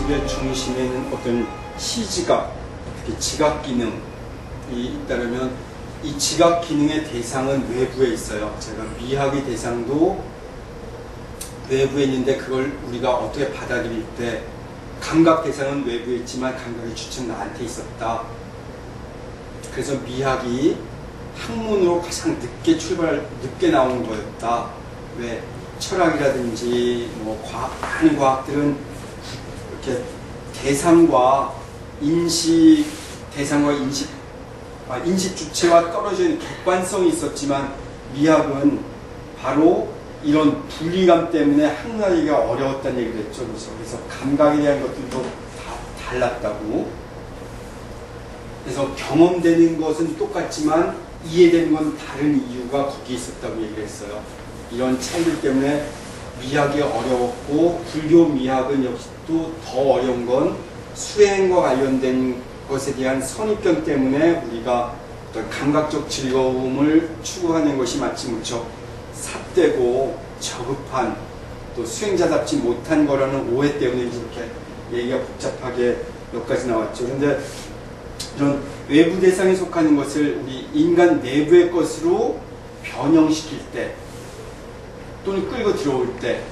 모습의 중심에는 어떤 시지각, 특히 지각 기능이 있다면 이 지각 기능의 대상은 외부에 있어요. 제가 미학의 대상도 외부에 있는데 그걸 우리가 어떻게 받아들일 때 감각 대상은 외부에 있지만 감각의 주체는 나한테 있었다. 그래서 미학이 학문으로 가장 늦게 나온 거였다. 왜? 철학이라든지 많은 과학들은 이렇게 대상과 인식 주체와 떨어져 있는 객관성이 있었지만 미학은 바로 이런 분리감 때문에 학문하기가 어려웠다는 얘기를 했죠. 그래서 감각에 대한 것들도 다 달랐다고. 그래서 경험되는 것은 똑같지만 이해되는 건 다른 이유가 거기에 있었다고 얘기를 했어요. 이런 차이들 때문에 미학이 어려웠고 불교 미학은 역시 또 더 어려운 건 수행과 관련된 것에 대한 선입견 때문에 우리가 어떤 감각적 즐거움을 추구하는 것이 마치 무척 삿되고 저급한 또 수행자답지 못한 거라는 오해 때문에 이렇게 얘기가 복잡하게 몇 가지 나왔죠. 그런데 이런 외부 대상에 속하는 것을 우리 인간 내부의 것으로 변형시킬 때 또는 끌고 들어올 때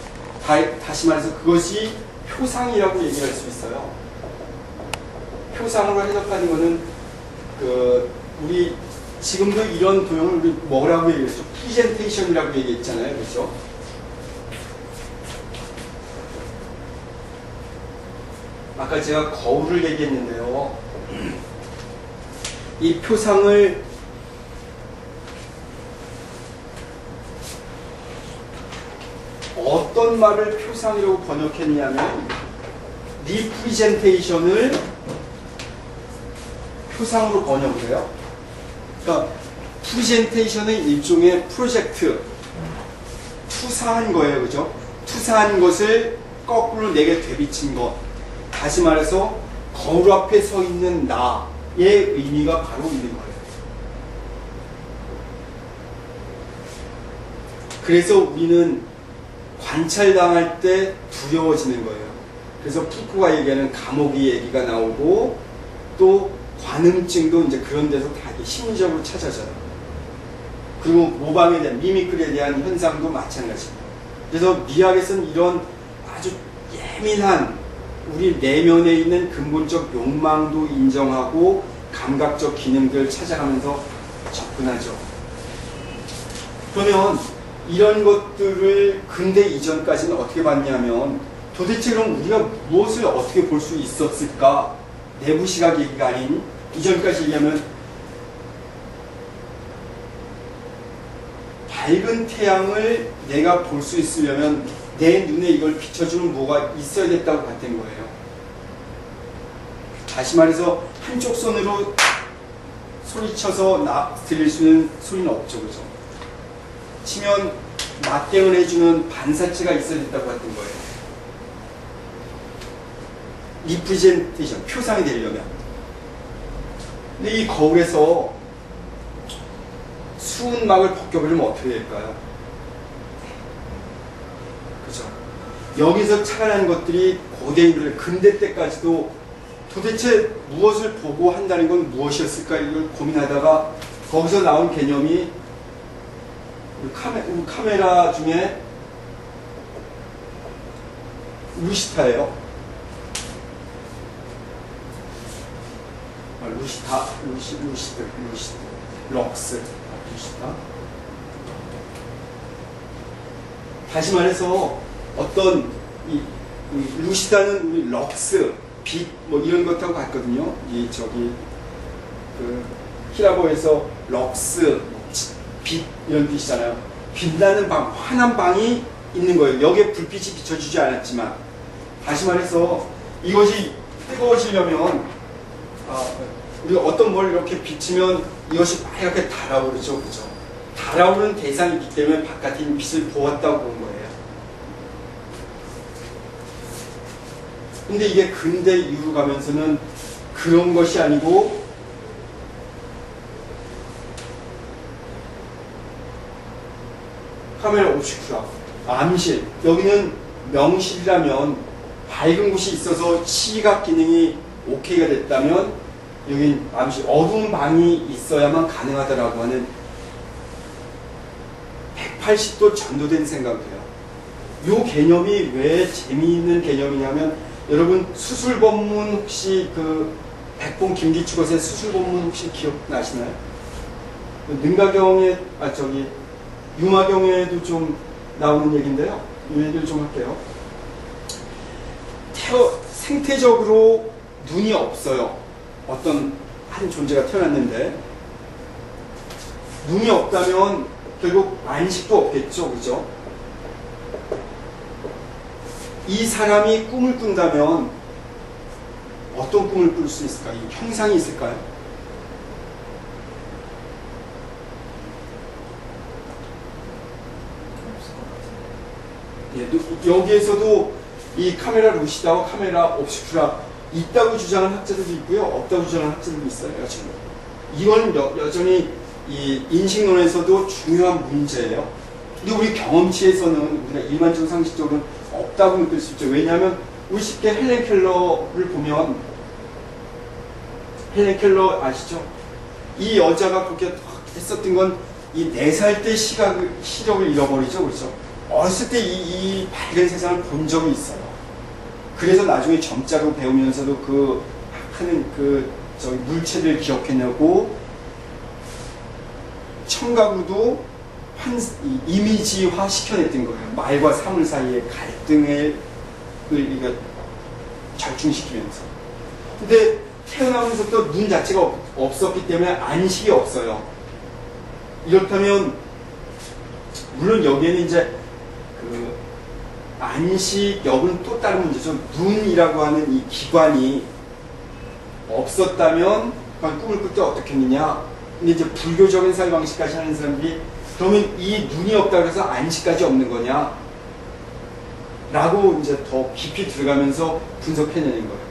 다시 말해서 그것이 표상이라고 얘기할 수 있어요. 표상으로 해석하는 것은 우리 지금도 이런 도형을 우리 뭐라고 얘기했죠? 프리젠테이션이라고 얘기했잖아요. 그렇죠? 아까 제가 거울을 얘기했는데요. 이 표상을 어떤 말을 표상이라고 번역했냐면 리프리젠테이션을 표상으로 번역을 해요. 그러니까 프리젠테이션은 일종의 프로젝트, 투사한 거예요. 그죠? 투사한 것을 거꾸로 내게 되비친 것. 다시 말해서 거울 앞에 서 있는 나의 의미가 바로 있는 거예요. 그래서 우리는 관찰당할 때 두려워지는 거예요. 그래서 푸코가 얘기하는 감옥이 얘기가 나오고 또 관음증도 이제 그런 데서 다 심리적으로 찾아져요. 그리고 모방에 대한 미미크리에 대한 현상도 마찬가지입니다. 그래서 미학에서는 이런 아주 예민한 우리 내면에 있는 근본적 욕망도 인정하고 감각적 기능들을 찾아가면서 접근하죠. 그러면 이런 것들을 근대 이전까지는 어떻게 봤냐면 도대체 그럼 우리가 무엇을 어떻게 볼 수 있었을까? 내부 시각 얘기가 아닌 이전까지 얘기하면 밝은 태양을 내가 볼 수 있으려면 내 눈에 이걸 비춰주는 뭐가 있어야겠다고 봤던 거예요. 다시 말해서 한쪽 손으로 소리쳐서 들릴 수 있는 소리는 없죠. 그죠? 치면 맞대응을 해주는 반사체가 있어야 된다고 했던 거예요. 리프레젠테이션, 표상이 되려면. 근데 이 거울에서 수은막을 벗겨버리면 어떻게 될까요? 그죠? 여기서 착안한 것들이 고대인들, 근대 때까지도 도대체 무엇을 보고 한다는 건 무엇이었을까 이걸 고민하다가 거기서 나온 개념이 카메라 중에 루시타예요. 럭스, 루시타. 다시 말해서 어떤 이 루시타는 우리 럭스, 빛 뭐 이런 것하고 같거든요. 이 히라보에서 럭스, 빛 이런 뜻이잖아요. 빛나는 방, 환한 방이 있는 거예요. 여기에 불빛이 비춰주지 않았지만 다시 말해서 이것이 뜨거워지려면 우리가 어떤 뭘 이렇게 비치면 이것이 막 이렇게 달아오르죠. 그죠? 달아오르는 대상이 있기 때문에 바깥에 있는 빛을 보았다고 본 거예요. 근데 이게 근대 이후로 가면서는 그런 것이 아니고 카메라 옵시쿠라, 암실. 여기는 명실이라면 밝은 곳이 있어서 시각 기능이 오케이가 됐다면 여긴 잠시 어두운 방이 있어야만 가능하다라고 하는 180도 전도된 생각이에요. 이 개념이 왜 재미있는 개념이냐면 여러분 수술법문 혹시 그 백봉 김기축것의 수술법문 혹시 기억나시나요? 능가경에 유마경에도 좀 나오는 얘기인데요. 이 얘기를 좀 할게요. 생태적으로 눈이 없어요. 어떤 한 존재가 태어났는데 눈이 없다면 결국 안식도 없겠죠. 그죠? 이 사람이 꿈을 꾼다면 어떤 꿈을 꿀 수 있을까요? 형상이 있을까요? 예, 여기에서도 이 카메라 루시다와 카메라 옵스큐라 있다고 주장하는 학자들도 있고요, 없다고 주장하는 학자들도 있어요. 지금 이건 여전히 이 인식론에서도 중요한 문제예요. 근데 우리 경험치에서는 우리가 일반적으로 상식적으로는 없다고 느낄 수 있죠. 왜냐하면 우리 쉽게 헬렌 켈러를 보면 헬렌 켈러 아시죠? 이 여자가 그렇게 했었던 건 이 4살 때 시력을 잃어버리죠. 그렇죠? 어렸을 때 이 밝은 세상을 본 적이 있어요. 그래서 나중에 점자로 배우면서도 하는 물체를 기억해내고 청각으로도 이미지화 시켜냈던 거예요. 말과 사물 사이의 갈등을 절충시키면서. 근데 태어나면서부터 눈 자체가 없었기 때문에 안식이 없어요. 이렇다면 물론 여기에는 이제 안식 여부는 또 다른 문제죠. 눈이라고 하는 이 기관이 없었다면 꿈을 꿀 때 어떻게 했느냐. 근데 이제 불교적인 사회 방식까지 하는 사람들이 그러면 이 눈이 없다고 해서 안식까지 없는 거냐? 라고 이제 더 깊이 들어가면서 분석해내는 거예요.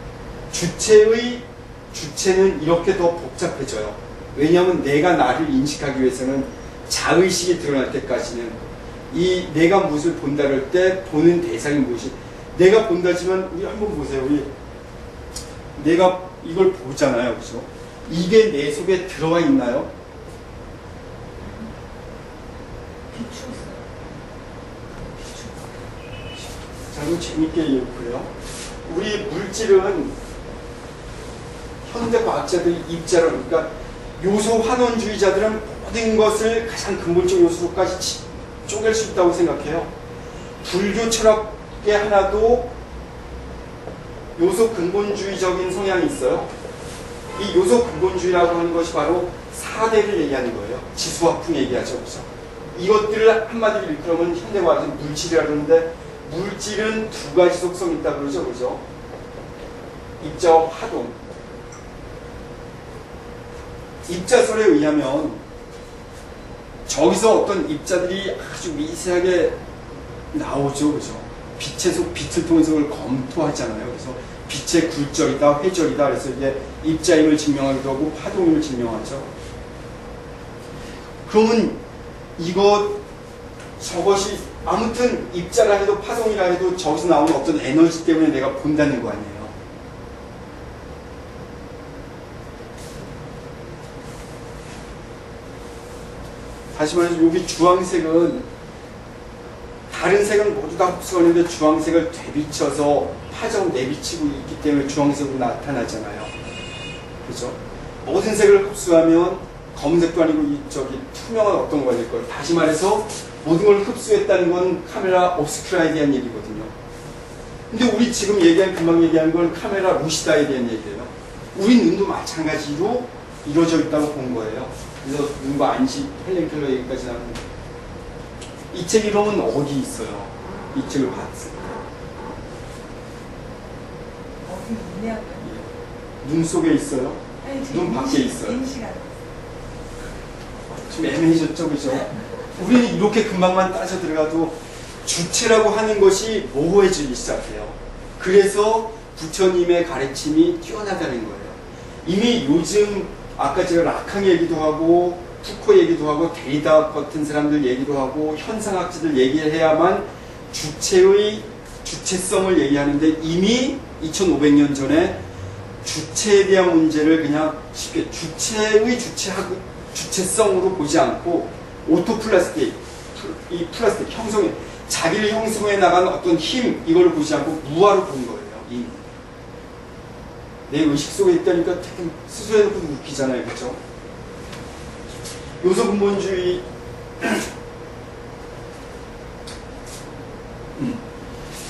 주체는 이렇게 더 복잡해져요. 왜냐하면 내가 나를 인식하기 위해서는 자의식이 드러날 때까지는 이 내가 무엇을 본다 그럴 때 보는 대상이 무엇이 내가 본다지만 우리 한번 보세요. 내가 이걸 보잖아요. 그죠? 이게 내 속에 들어와 있나요? 자, 이거 재밌게 얘기해볼게요. 우리 물질은 현대 과학자들이 입자로, 그러니까 요소 환원주의자들은 모든 것을 가장 근본적 요소로까지 쪼갤 수 있다고 생각해요. 불교 철학의 하나도 요소 근본주의적인 성향이 있어요. 이 요소 근본주의라고 하는 것이 바로 4대를 얘기하는 거예요. 지수화풍 얘기하죠. 그래서 이것들을 한마디로 일컬으면 현대과학은 물질이라고 하는데 물질은 2가지 속성이 있다고 그러죠. 그죠? 입자와 파동. 입자설에 의하면 저기서 어떤 입자들이 아주 미세하게 나오죠. 그죠? 빛을 통해서 그걸 검토하잖아요. 그래서 빛의 굴절이다, 회절이다. 그래서 이제 입자임을 증명하기도 하고 파동임을 증명하죠. 그러면 저것이 아무튼 입자라 해도 파동이라 해도 저기서 나오는 어떤 에너지 때문에 내가 본다는 거 아니에요. 다시 말해서 여기 주황색은 다른 색은 모두 다 흡수하는데 주황색을 되비쳐서 파정 내비치고 있기 때문에 주황색으로 나타나잖아요. 그죠? 모든 색을 흡수하면 검은색도 아니고 투명한 어떤 거가 될 거예요. 다시 말해서 모든 걸 흡수했다는 건 카메라 옵스큐라에 대한 얘기거든요. 근데 우리 지금 금방 얘기한 건 카메라 루시다에 대한 얘기예요. 우리 눈도 마찬가지로 이루어져 있다고 본 거예요. 그래서 눈과 안식, 헬렌 켈러 얘기까지 나오는데 이 책 이름은 어디 있어요? 이 책을 봤을 때. 어디 있냐고요? 눈 속에 있어요? 아니, 눈 밖에 있어요? 인식하는 좀 애매해졌죠, 그죠? 우리는 이렇게 금방만 따져 들어가도 주체라고 하는 것이 모호해지기 시작해요. 그래서 부처님의 가르침이 뛰어나다는 거예요. 이미 요즘 아까 제가 라칸 얘기도 하고 푸코 얘기도 하고 데리다 같은 사람들 얘기도 하고 현상학자들 얘기를 해야만 주체의 주체성을 얘기하는데 이미 2500년 전에 주체에 대한 문제를 그냥 쉽게 주체의 주체성으로 보지 않고 오토플라스틱, 이 플라스틱 형성에 자기를 형성해 나가는 어떤 힘 이걸 보지 않고 무화로 본 거예요. 이미. 내 의식 속에 있다니까 되게 스스로에도 웃기잖아요. 그렇죠? 요소 근본주의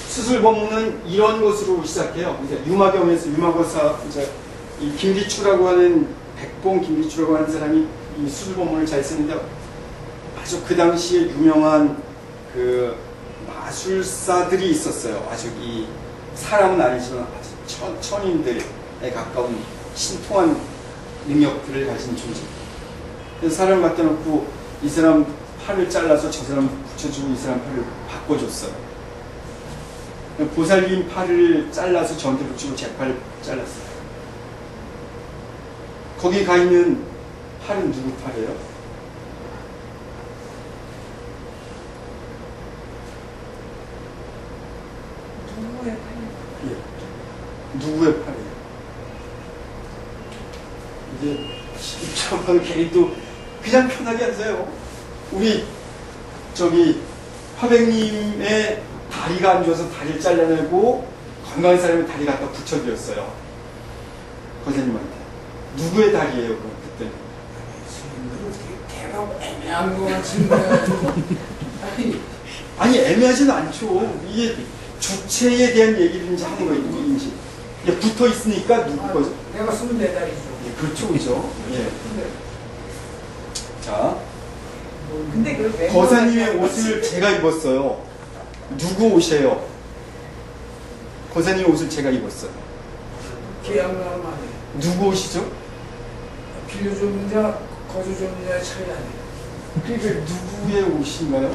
수술법문은 이런 것으로 시작해요. 그러니까 유마겸에서 유마거사 이제 이 김기추라고 하는 백봉 김기추라고 하는 사람이 이 수술법문을 잘 쓰는데 아주 그 당시에 유명한 그 마술사들이 있었어요. 아주 이 사람은 아니지만 아주 천인들에 가까운 신통한 능력들을 가진 존재. 그래서 사람을 갖다 놓고 이 사람 팔을 잘라서 저 사람 붙여주고 이 사람 팔을 바꿔줬어요. 보살님 팔을 잘라서 저한테 붙이고 제 팔을 잘랐어요. 거기 가 있는 팔은 누구 팔이에요? 누구의 팔이에요? 예. 누구의 팔이에요? 이제 시집처럼 걔도 그냥 편하게 하세요. 우리 저기 화백님의 다리가 안 좋아서 다리를 잘라내고 건강한 사람의 다리 갖다 붙여드렸어요. 거사님한테. 누구의 다리예요, 그럼 그때? 대박 애매한 거 같은데. 아니 애매하진 않죠. 이게 주체에 대한 얘기를 이제 하는 거예요. 누구인지. 붙어 있으니까 누구 거죠? 내가 24달이죠. 예, 그렇죠, 그죠? 예. 자, 근데 그 거사님의 옷을 제가 입었어요. 누구 옷이에요? 거사님의 옷을 제가 입었어요. 계약나면 안 돼. 누구 옷이죠? 빌려주는 자, 거저주는 자의 차이 아니에요. 그게 누구의 옷인가요?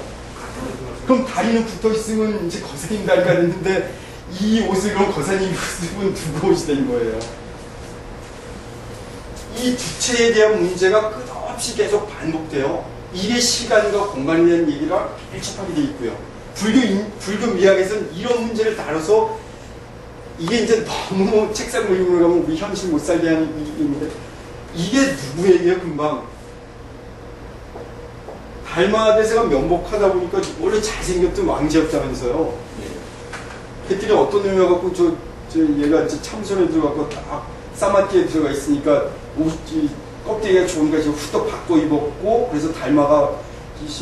그럼 다리는 붙어 있으면 이제 거사님 다리가 됐는데 이 옷을 그럼 거사님이 입으면 누구 옷이 된 거예요? 이 주체에 대한 문제가 끝없이 계속 반복돼요. 일의 시간과 공간에 대한 얘기가 밀접하게 돼 있고요. 불교 미학에서는 이런 문제를 다뤄서 이게 이제 너무 책상 모임으로 가면 우리 현실 못 살게 하는 일인데 이게 누구에게요, 금방? 달마대사가 면목하다 보니까 원래 잘생겼던 왕제였다면서요. 그랬더니 어떤 놈이 와갖고 저 얘가 참선에 들어가고 딱 사마티에 들어가 있으니까 옷이 껍데기가 좋으니까 지금 후딱 바꿔 입었고 그래서 달마가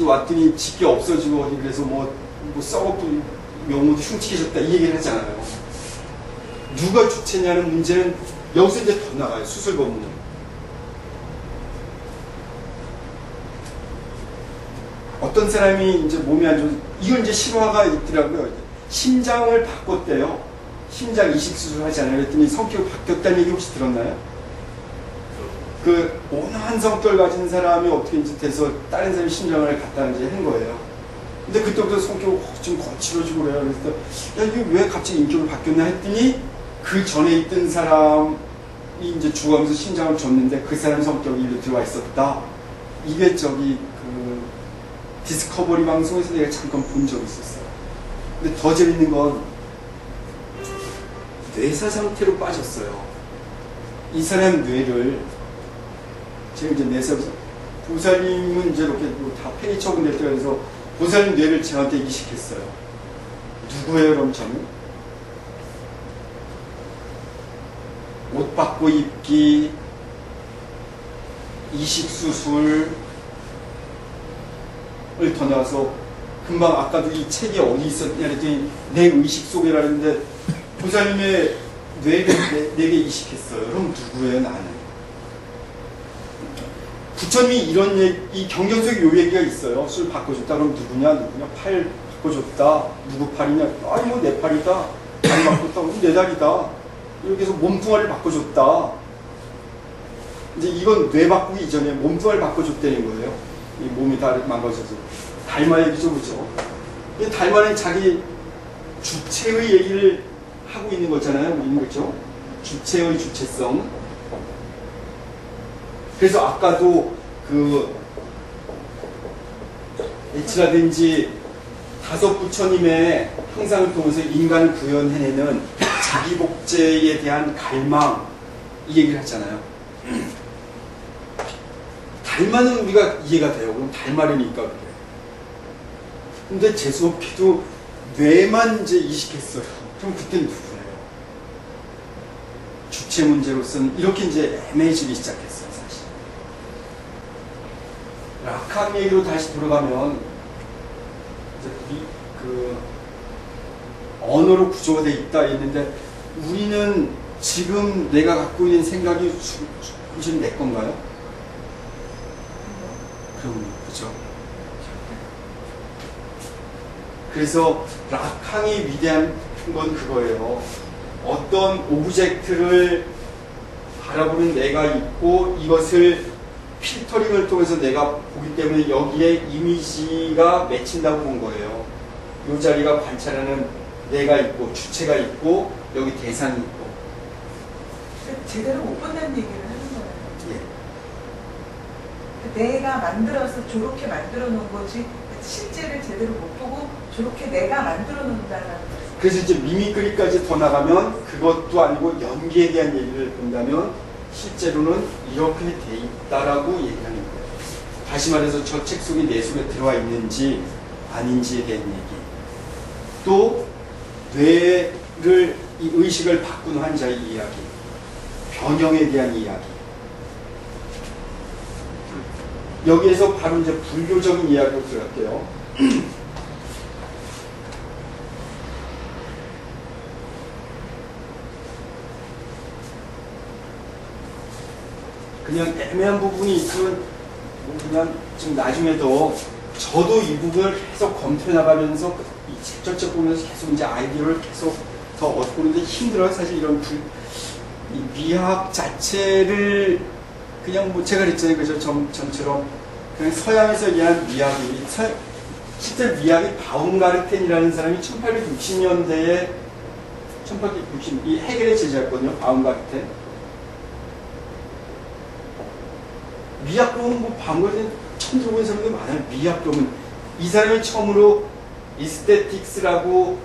왔더니 짙게 없어지고 어디 그래서 뭐 썩어도 명호도 흉측해졌다 이 얘기를 하잖아요. 누가 주체냐는 문제는 여기서 이제 더 나가요. 수술법문은. 어떤 사람이 이제 몸이 안 좋아서 이건 이제 실화가 있더라고요. 심장을 바꿨대요. 심장 이식 수술하지 않아요. 그랬더니 성격이 바뀌었다는 얘기 혹시 들었나요? 그 온화한 성격을 가진 사람이 어떻게 이제 돼서 다른 사람의 심장을 갖다 이제 한 거예요. 근데 그때부터 성격이 좀 거칠어지고 그래요. 그래서 야 이게 왜 갑자기 인격이 바뀌었나 했더니 그 전에 있던 사람이 이제 죽어가면서 심장을 줬는데 그 사람 성격이 일로 들어와 있었다. 이게 저기 그 디스커버리 방송에서 내가 잠깐 본 적이 있었어요. 근데 더 재밌는 건 뇌사 상태로 빠졌어요. 이 사람 뇌를 제가 이제 뇌사에서 보살님은 이제 이렇게 다 폐기 처분됐다 그래서 보살님 뇌를 저한테 이식했어요. 누구예요, 그럼 저는? 옷 바꿔 입기, 이식 수술을 더 나와서 금방 아까도 이 책이 어디 있었냐 그랬더니 내 의식 속에라는데 보살님의 내게 이식했어요. 그럼 누구예요, 나는? 부처님이 이런 얘기, 경전 속에 요 얘기가 있어요. 술 바꿔줬다. 그럼 누구냐? 팔 바꿔줬다. 누구 팔이냐? 아니, 뭐 내 팔이다. 다리 바꿨다. 그럼 내 다리다. 이렇게 해서 몸뚱아리를 바꿔줬다. 이제 이건 뇌 바꾸기 이전에 몸뚱아리를 바꿔줬다는 거예요. 이 몸이 다 망가져서. 달마 얘기죠, 그죠? 이 달마는 자기 주체의 얘기를 하고 있는 거잖아요. 우리는 그죠? 주체의 주체성. 그래서 아까도 그 H라든지 다섯 부처님의 형상을 통해서 인간을 구현해내는 자기 복제에 대한 갈망, 이 얘기를 하잖아요. 달마는 우리가 이해가 돼요. 그럼 달마르니까 그래. 근데 재수없게도 뇌만 이제 이식했어요. 그럼 그땐 누구예요? 주체 문제로서는 이렇게 이제 애매해지기 시작했어요, 사실. 라칸 얘기로 다시 돌아가면 이제 그 언어로 구조가 돼 있다 했는데 우리는 지금 내가 갖고 있는 생각이 무슨 내 건가요? 그럼 그죠? 그래서 라칸이 위대한 건 그거예요. 어떤 오브젝트를 바라보는 내가 있고 이것을 필터링을 통해서 내가 보기 때문에 여기에 이미지가 맺힌다고 본 거예요. 이 자리가 관찰하는 내가 있고 주체가 있고 여기 대상이 있고. 제대로 못 본다는 얘기를 하는 거예요. 예. 내가 만들어서 저렇게 만들어 놓은 거지 실제를 제대로 못 보고 저렇게 내가 만들어 놓는다는 거예요. 그래서 이제 미미크리까지 더 나가면 그것도 아니고 연기에 대한 얘기를 본다면 실제로는 이렇게 돼 있다라고 얘기하는 거예요. 다시 말해서 저 책 속이 내 속에 들어와 있는지 아닌지에 대한 얘기. 또 뇌를 이 의식을 바꾸는 환자의 이야기, 변형에 대한 이야기. 여기에서 바로 이제 불교적인 이야기로 들어갈게요. 그냥 애매한 부분이 있으면 뭐 그냥 좀 나중에도 저도 이 부분을 계속 검토해 나가면서 이 책 전체 보면서 계속 이제 아이디어를 계속 더 얻고 있는데 힘들어요. 사실 이런 이 미학 자체를 그냥 뭐 제가 그랬잖아요. 그죠? 전처럼 그냥 서양에서 이해한 미학이 실제 미학이 바움가르텐이라는 사람이 1860년대에 1860 이 헤겔의 제자였거든요. 바움가르텐. 미학 배우는 뭐 바움가르텐 처음 들어본 사람도 많아요. 미학 배우면 이 사람이 처음으로 이스테틱스라고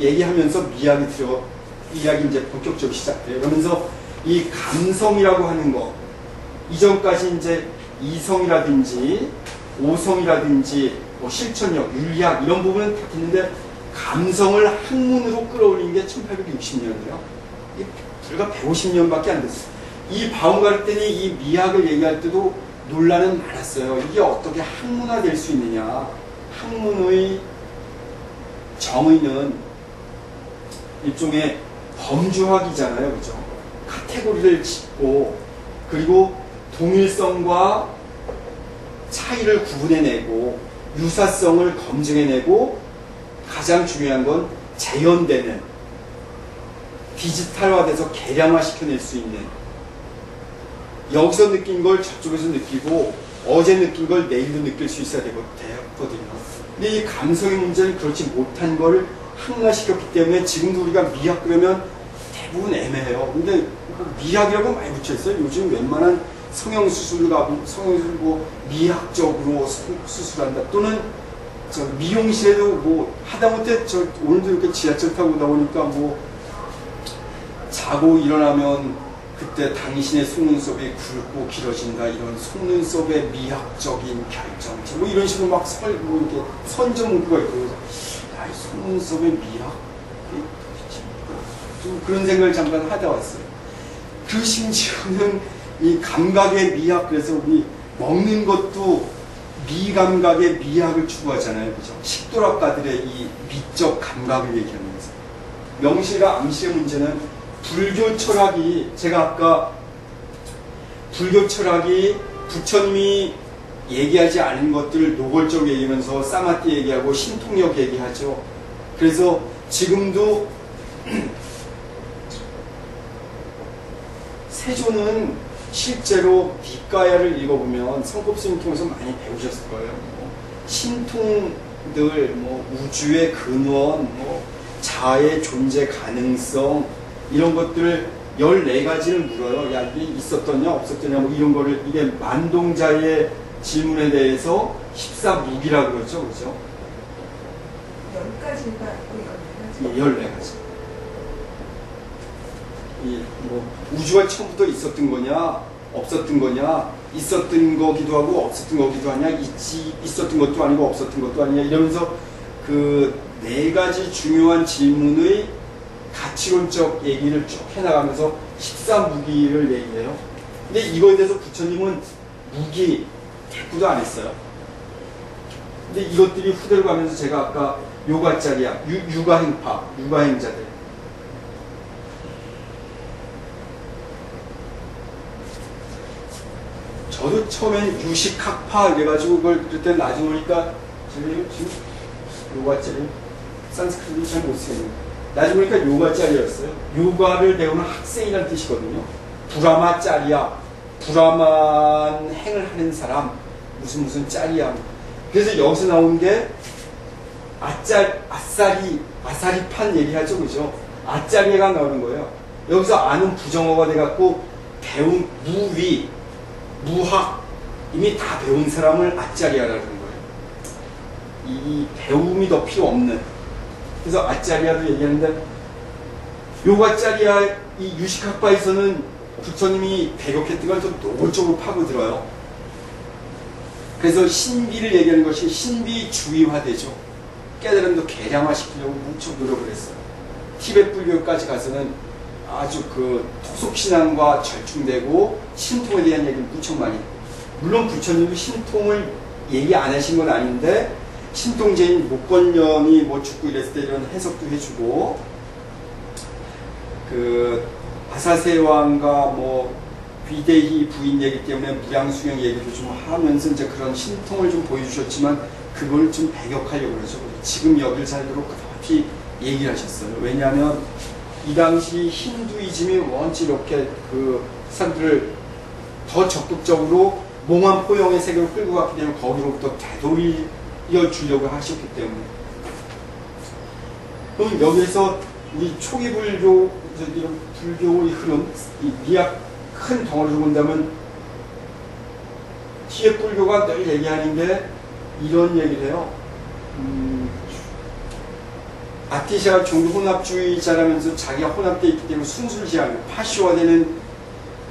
얘기하면서 미학이 이제 본격적으로 시작돼요. 그러면서 이 감성이라고 하는 거, 이전까지 이제 이성이라든지 오성이라든지 뭐 실천력, 윤리학 이런 부분은 다 있는데 감성을 학문으로 끌어올린 게 1860년이에요. 불과 150년밖에 안 됐어요. 이 바움가르텐이 이 미학을 얘기할 때도 논란은 많았어요. 이게 어떻게 학문화될 수 있느냐. 학문의 정의는 일종의 범주학이잖아요. 그죠? 카테고리를 짓고 그리고 동일성과 차이를 구분해내고 유사성을 검증해내고 가장 중요한 건 재현되는 디지털화돼서 개량화시켜낼 수 있는 여기서 느낀 걸 저쪽에서 느끼고 어제 느낀 걸 내일도 느낄 수 있어야 되거든요. 근데 이 감성의 문제는 그렇지 못한 걸 항화시켰기 때문에 지금도 우리가 미학 그러면 대부분 애매해요. 근데 미학이라고 많이 붙여있어요. 요즘 웬만한 성형수술 뭐 미학적으로 수술한다. 또는 저 미용실에도 뭐 하다못해 오늘도 이렇게 지하철 타고 나오니까 뭐 자고 일어나면 그때 당신의 속눈썹이 굵고 길어진다. 이런 속눈썹의 미학적인 결정체. 뭐 이런 식으로 막 뭐 이렇게 선저 문구가 있고. 아, 속눈썹의 미학? 좀 그런 생각을 잠깐 하다 왔어요. 그 심지어는 이 감각의 미학, 그래서 우리 먹는 것도 미감각의 미학을 추구하잖아요. 그죠? 식도락가들의 이 미적 감각을 얘기하면서. 명실과 암시의 문제는 불교 철학이, 제가 아까 불교 철학이 부처님이 얘기하지 않은 것들을 노골적으로 얘기하면서 사마티 얘기하고 신통력 얘기하죠. 그래서 지금도 세조는 실제로 니까야를 읽어보면 성급스님 통해서 많이 배우셨을 거예요. 뭐 신통들, 뭐 우주의 근원, 뭐 자아의 존재 가능성 이런 것들을 14가지를 물어요. 야, 이게 있었더냐 없었더냐 뭐 이런 거를. 이게 만동자의 질문에 대해서 14무기라고 그러죠. 그죠? 10가지가 아니고 14가지. 예, 14가지. 뭐 우주가 처음부터 있었던 거냐, 없었던 거냐, 있었던 거기도 하고 없었던 거기도 하냐, 있었던 것도 아니고 없었던 것도 아니냐 이러면서 그 4가지 중요한 질문의 가치론적 얘기를 쭉 해나가면서 14무기를 얘기해요. 근데 이거에 대해서 부처님은 무기 대꾸도 안 했어요. 근데 이것들이 후대로 가면서 제가 아까 요가짜리야, 육아행파, 육아행자들. 저도 처음엔 유식학파 이래가지고 그때 나중에 보니까 제가 이거 지금 요가짜리 산스크리트도 잘 못 쓰겠네요. 나중에 보니까 요가짜리였어요. 요가를 배우는 학생이라는 뜻이거든요. 브라마짜리야, 브라만 행을 하는 사람, 무슨 짜리야. 그래서 여기서 나온 게 아사리판 얘기하죠, 그죠? 아짜리가 나오는 거예요. 여기서 아는 부정어가 돼갖고 배운 무위, 무학, 이미 다 배운 사람을 아짜리아라는 거예요. 이 배움이 더 필요 없는. 그래서 아짜리아도 얘기하는데, 요가짜리아 이 유식학파에서는 부처님이 배격했던 걸 좀 노골적으로 파고들어요. 그래서 신비를 얘기하는 것이 신비주의화되죠. 깨달음도 개량화시키려고 무척 노력을 했어요. 티베트 불교까지 가서는 아주 그 토속신앙과 절충되고 신통에 대한 얘기를 무척 많이 했고, 물론 부처님도 신통을 얘기 안 하신 건 아닌데 신통제인 목건령이 뭐 죽고 이랬을 때 이런 해석도 해주고, 그 아사세왕과 뭐 귀대희 부인 얘기 때문에 무량수경 얘기도 좀 하면서 이제 그런 신통을 좀 보여주셨지만 그걸 좀 배격하려고 그러죠. 지금 여길 살도록 그렇게 얘기를 하셨어요. 왜냐하면 이 당시 힌두이즘이 원체 이렇게 그 사람들을 더 적극적으로 몽환 포용의 세계로 끌고 갔기 때문에 거기로부터 되돌려 주려고 하셨기 때문에. 그럼 여기에서 우리 초기 불교, 이런 불교의 흐름, 이 미학 큰 덩어리를 본다면 티베트 불교가 늘 얘기하는 게 이런 얘기를 해요. 아티샤가 종교 혼합주의자라면서 자기가 혼합되어 있기 때문에 순술지향, 파시화되는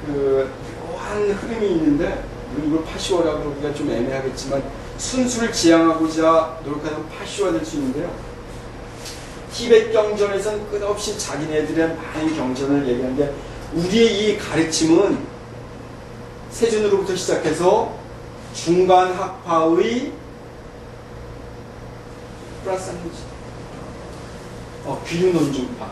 그 묘한 흐름이 있는데, 물론 이걸 파시화라고 그러기가 좀 애매하겠지만 순수를 지향하고자 노력하면 파시화될 수 있는데요. 티베트 경전에서는 끝없이 자기네들의 많은 경전을 얘기하는데, 우리의 이 가르침은 세준으로부터 시작해서 중간학파의 플러스 귀륜논증파,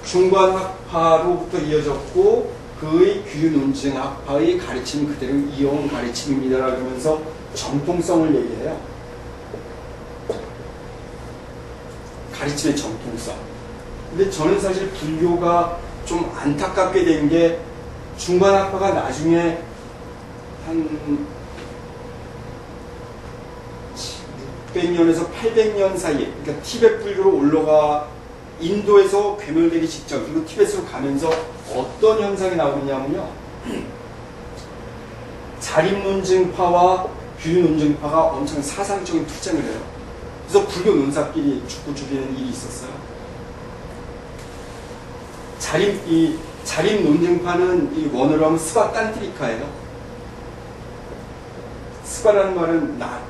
중간학파로부터 이어졌고 그의 귀륜논증학파의 가르침 그대로 이어온 가르침입니다. 그러면서 정통성을 얘기해요. 가르침의 정통성. 근데 저는 사실 불교가 좀 안타깝게 된 게 중간학파가 나중에 한 600년에서 800년 사이에, 그러니까 티베트 불교로 올라가 인도에서 괴멸되기 직전, 그리고 티베트로 가면서 어떤 현상이 나오느냐면요, 자립논증파와 규륜논증파가 엄청 사상적인 투쟁을 해요. 그래서 불교 논사끼리 죽고 죽이는 일이 있었어요. 자립논증파는 이 원어로 하면 스바딴트리카예요. 스바라는 말은 나,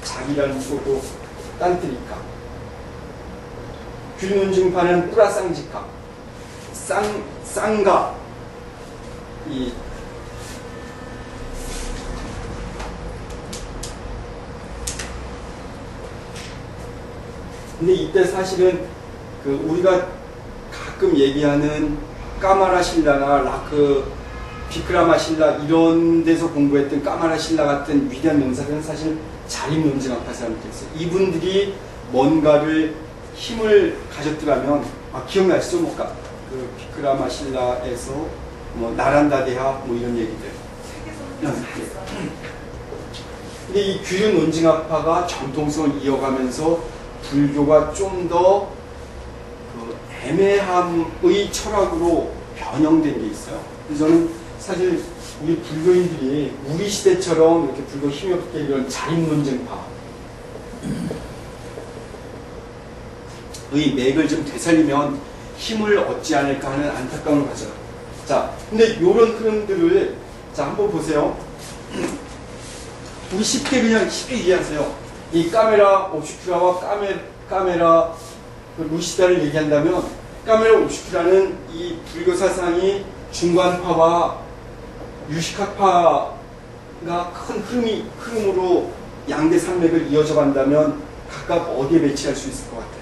자기라는 거고, 딴트리카. 규륜논증파는 뿌라상지카, 쌍가, 근데 이때 사실은 그 우리가 가끔 얘기하는 까마라실라나 라크 비크라마실라 이런 데서 공부했던 까마라실라 같은 위대한 논사들은 사실 자립논증학파 사람들이었어요. 이분들이 뭔가를 힘을 가졌더라면, 기억나시죠? 그 비크라마실라에서 뭐 나란다데하 뭐 이런 얘기들. 근데 이 규륜논증학파가 정통성을 이어가면서 불교가 좀 더 그 애매함의 철학으로 변형된 게 있어요. 그래서 저는 사실 우리 불교인들이 우리 시대처럼 이렇게 불교 힘이 없게 이런 자립 논쟁파 의 맥을 좀 되살리면 힘을 얻지 않을까 하는 안타까움을 가져요. 자, 근데 이런 흐름들을 자 한번 보세요. 우리 쉽게 이해하세요. 이 카메라 옵슈큐라와 카메라 루시다를 얘기한다면 카메라 옵슈큐라는 이 불교 사상이 중관파와 유식학파가 큰 흐름으로 양대 산맥을 이어져 간다면 각각 어디에 배치할 수 있을 것 같아요?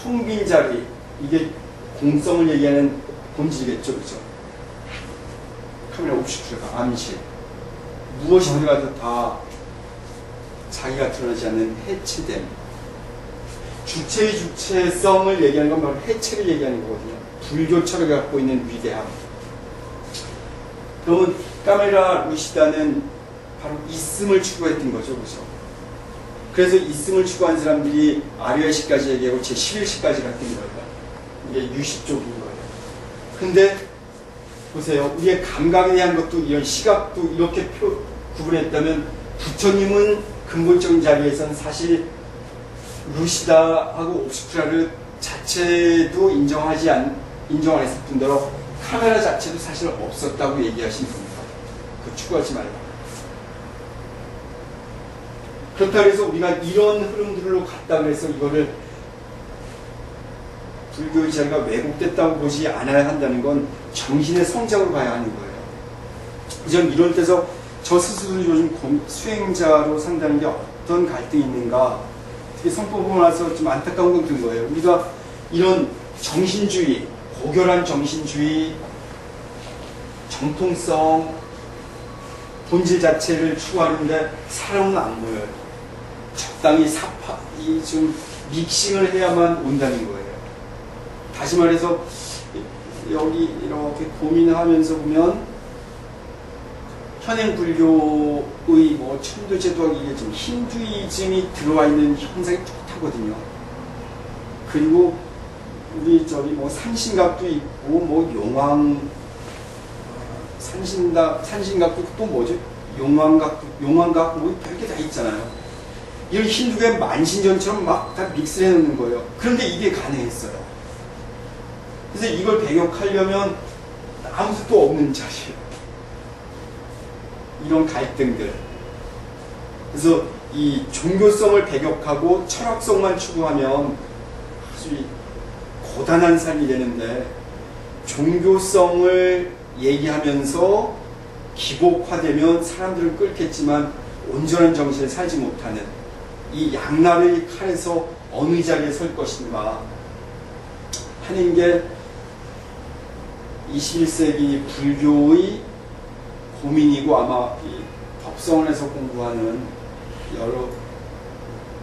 텅 빈 자리, 이게 공성을 얘기하는 본질이겠죠, 그죠? 카메라 옵슈큐라가 암실, 무엇이 들어가도 다 자기가 드러나지 않는 해체됨. 주체의 주체성을 얘기하는 건 바로 해체를 얘기하는 거거든요. 불교 철학이 갖고 있는 위대함. 그러면 카메라 루시다는 바로 있음을 추구했던 거죠, 그죠? 그래서 있음을 추구한 사람들이 아류의식까지 얘기하고 제11식까지 갔던 거예요. 이게 유식 쪽인 거예요. 근데 보세요. 우리의 감각에 대한 것도 이런 시각도 이렇게 구분했다면 부처님은 근본적인 자리에서는 사실 루시다하고 옵스큐라를 자체도 인정 안 했을 뿐더러 카메라 자체도 사실 없었다고 얘기하신 겁니다. 그 추구하지 말라. 그렇다고 해서 우리가 이런 흐름들로 갔다 그래서 이거를 불교의 자리가 왜곡됐다고 보지 않아야 한다는 건 정신의 성장으로 봐야 하는 거예요. 전 이런 데서 저 스스로 요즘 수행자로 산다는 게 어떤 갈등이 있는가, 특히 성법 보고 나서 좀 안타까운 건 든 거예요. 우리가 이런 정신주의, 고결한 정신주의, 정통성, 본질 자체를 추구하는데 사람은 안 모여요. 적당히 좀 믹싱을 해야만 온다는 거예요. 다시 말해서 여기 이렇게 고민을 하면서 보면 현행 불교의 뭐 천도제도학 이게 좀 힌두이즘이 들어와 있는 형상이 뚜렷하거든요. 그리고 우리 저기 뭐 산신각도 있고 뭐 용왕 산신각도 또 뭐죠? 용왕각 뭐 별게 다 있잖아요. 이런 힌두교의 만신전처럼 막 다 믹스를 해놓는 거예요. 그런데 이게 가능했어요. 그래서 이걸 배격하려면 아무것도 없는 자리예요. 이런 갈등들. 그래서 이 종교성을 배격하고 철학성만 추구하면 아주 고단한 삶이 되는데, 종교성을 얘기하면서 기복화되면 사람들을 끌겠지만 온전한 정신을 살지 못하는 이 양날의 칼에서 어느 자리에 설 것인가 하는 게 21세기 불교의 고민이고, 아마 이 법성원에서 공부하는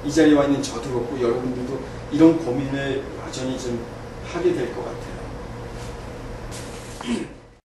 이 자리에 와 있는 저도 그렇고 여러분들도 이런 고민을 여전히 좀 하게 될 것 같아요.